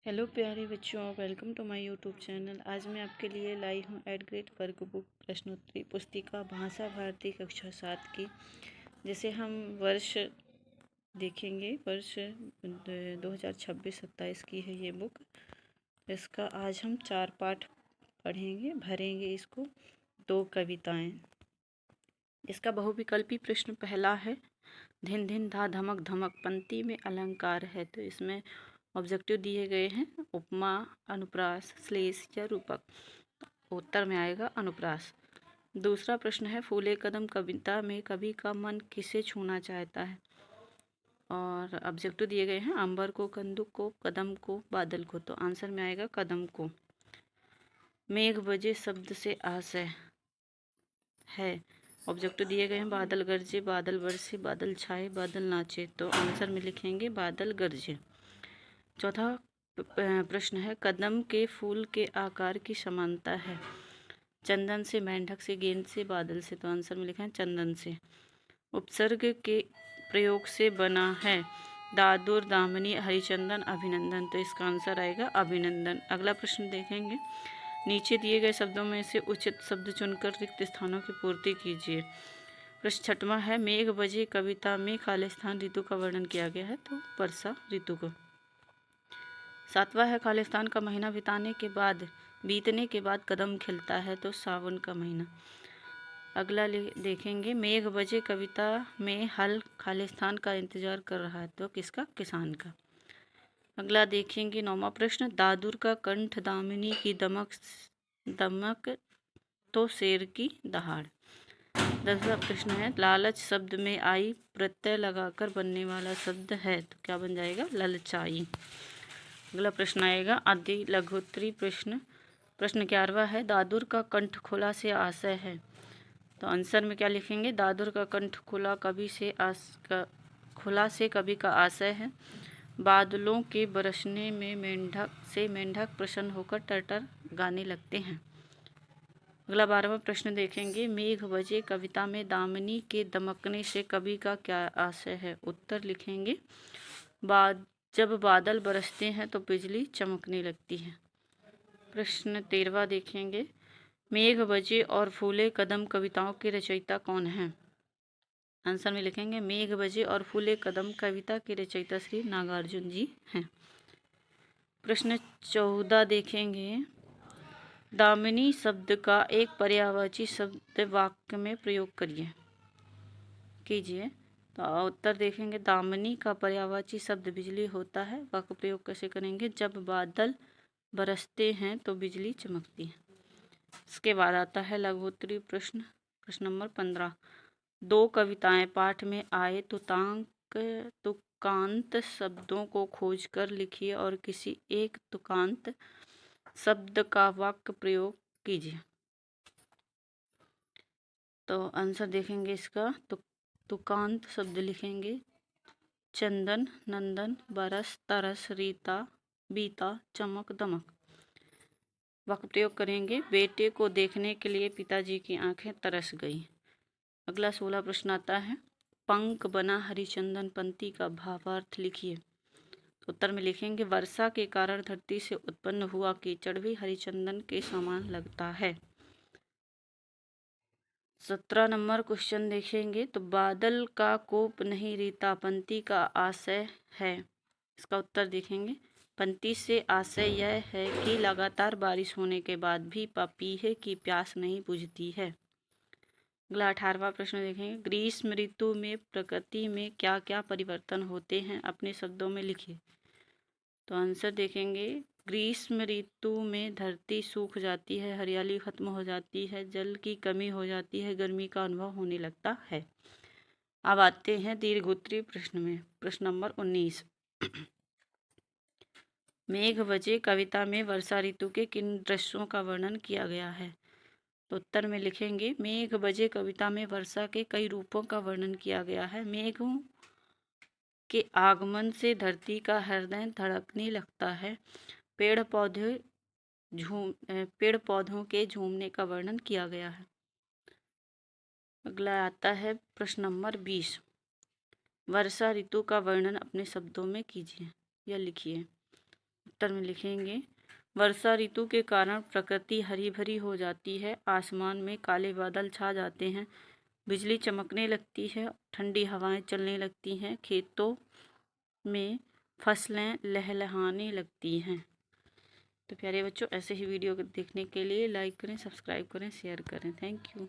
Hello प्यारे बच्चों, welcome to my YouTube channel. आज मैं आपके लिए लाई हूँ एड ग्रेड वर्क बुक प्रश्नोत्तरी पुस्तिका भाषा भारती कक्षा 7 की, जिसे हम वर्ष देखेंगे। वर्ष 2026-27 की है ये बुक। इसका आज हम 4 पाठ पढ़ेंगे, भरेंगे इसको। 2 कविताएं। इसका बहुविकल्पी प्रश्न पहला है, धिन धिन धा धमक धमक पंक्ति में अलंकार है। तो इसमें ऑब्जेक्टिव दिए गए हैं, उपमा, अनुप्रास, श्लेष या रूपक। उत्तर में आएगा अनुप्रास। दूसरा प्रश्न है, फूले कदम कविता में कवि का मन किसे छूना चाहता है। और ऑब्जेक्टिव दिए गए हैं, अंबर को, कंदुक को, कदम को, बादल को। तो आंसर में आएगा कदम को। मेघ बजे शब्द से आशय है। ऑब्जेक्टिव दिए गए हैं, बादल गरजे, बादल बरसे, बादल छाए, बादल नाचे। तो आंसर में लिखेंगे बादल गरजे। चौथा प्रश्न है, कदम के फूल के आकार की समानता है। चंदन से, मेंढक से, गेंद से, बादल से। तो आंसर में लिखा है चंदन से। उपसर्ग के प्रयोग से बना है। दादुर, दामिनी, हरिचंदन, अभिनंदन। तो इसका आंसर आएगा अभिनंदन। अगला प्रश्न देखेंगे, नीचे दिए गए शब्दों में से उचित शब्द चुनकर रिक्त स्थानों की पूर्ति कीजिए। प्रश्न छठवां है, मेघ बजे कविता में खालिस्तान ऋतु का वर्णन किया गया है। तो वर्षा ऋतु को। सातवां है, खालिस्तान का महीना बीतने के बाद कदम खिलता है। तो सावन का महीना। अगला देखेंगे, मेघ बजे कविता में हल खालिस्तान का इंतजार कर रहा है। तो किसका? किसान का। अगला देखेंगे, नौवां प्रश्न, दादुर का कंठ, दामिनी की दमक तो शेर की दहाड़। 10वां प्रश्न है, लालच शब्द में आई प्रत्यय लगाकर बनने वाला शब्द है। तो क्या बन जाएगा? ललचाई। अगला प्रश्न आएगा आदि लघुत्तरी प्रश्न। प्रश्न 11वां है, दादुर का कंठ खुला से आशय है। तो आंसर में क्या लिखेंगे? दादुर का कंठ खुला से कवि का आशय है। बादलों के बरसने में मेंढक प्रसन्न होकर टर्टर गाने लगते हैं। अगला 12वां प्रश्न देखेंगे, मेघ बजे कविता में दामिनी के दमकने से कवि का क्या आशय है। उत्तर लिखेंगे, जब बादल बरसते हैं तो बिजली चमकने लगती है। प्रश्न 13वां देखेंगे, मेघ बजे और फूले कदम कविताओं के रचयिता कौन हैं। आंसर में लिखेंगे, मेघ बजे और फूले कदम कविता के रचयिता श्री नागार्जुन जी हैं। प्रश्न 14 देखेंगे, दामिनी शब्द का एक पर्यायवाची शब्द वाक्य में प्रयोग कीजिए। तो उत्तर देखेंगे, दामिनी का पर्यायवाची शब्द बिजली होता है। वाक्य प्रयोग कैसे करेंगे? जब बादल बरसते हैं तो बिजली चमकती है। इसके बाद आता है लघुत्तरी प्रश्न। प्रश्न नंबर 15, 2 कविताएं पाठ में आए तुकांत शब्दों को खोजकर लिखिए और किसी एक तुकांत शब्द का वाक्य प्रयोग कीजिए। तो आंसर देखेंगे इसका, तुकांत शब्द लिखेंगे, चंदन, नंदन, बरस, तरस, रीता, बीता, चमक, दमक। वाक्य प्रयोग करेंगे, बेटे को देखने के लिए पिताजी की आंखें तरस गई। अगला 16 प्रश्न आता है, पंख बना हरिचंदन पंक्ति का भावार्थ लिखिए। उत्तर में लिखेंगे, वर्षा के कारण धरती से उत्पन्न हुआ कीचड़ भी हरिचंदन के समान लगता है। 17 नंबर क्वेश्चन देखेंगे, तो बादल का कोप नहीं रीता पंक्ति का आशय है। इसका उत्तर देखेंगे, पंक्ति से आशय यह है कि लगातार बारिश होने के बाद भी पपीहे की प्यास नहीं बुझती है। अगला 18वां प्रश्न देखेंगे, ग्रीष्म ऋतु में प्रकृति में क्या क्या परिवर्तन होते हैं, अपने शब्दों में लिखिए। तो आंसर देखेंगे, ग्रीष्म ऋतु में धरती सूख जाती है, हरियाली खत्म हो जाती है, जल की कमी हो जाती है, गर्मी का अनुभव होने लगता है। अब आते हैं दीर्घोत्तरी प्रश्न में। प्रश्न नंबर 19, मेघ बजे कविता में वर्षा ऋतु के किन दृश्यों का वर्णन किया गया है। तो उत्तर में लिखेंगे, मेघ बजे कविता में वर्षा के कई रूपों का वर्णन किया गया है। मेघों के आगमन से धरती का हृदय धड़कने लगता है। पेड़ पौधों के झूमने का वर्णन किया गया है। अगला आता है प्रश्न नंबर 20, वर्षा ऋतु का वर्णन अपने शब्दों में कीजिए या लिखिए। उत्तर में लिखेंगे, वर्षा ऋतु के कारण प्रकृति हरी भरी हो जाती है, आसमान में काले बादल छा जाते हैं, बिजली चमकने लगती है, ठंडी हवाएं चलने लगती हैं, खेतों में फसलें लहलहाने लगती हैं। तो प्यारे बच्चों, ऐसे ही वीडियो देखने के लिए लाइक करें, सब्सक्राइब करें, शेयर करें। Thank you.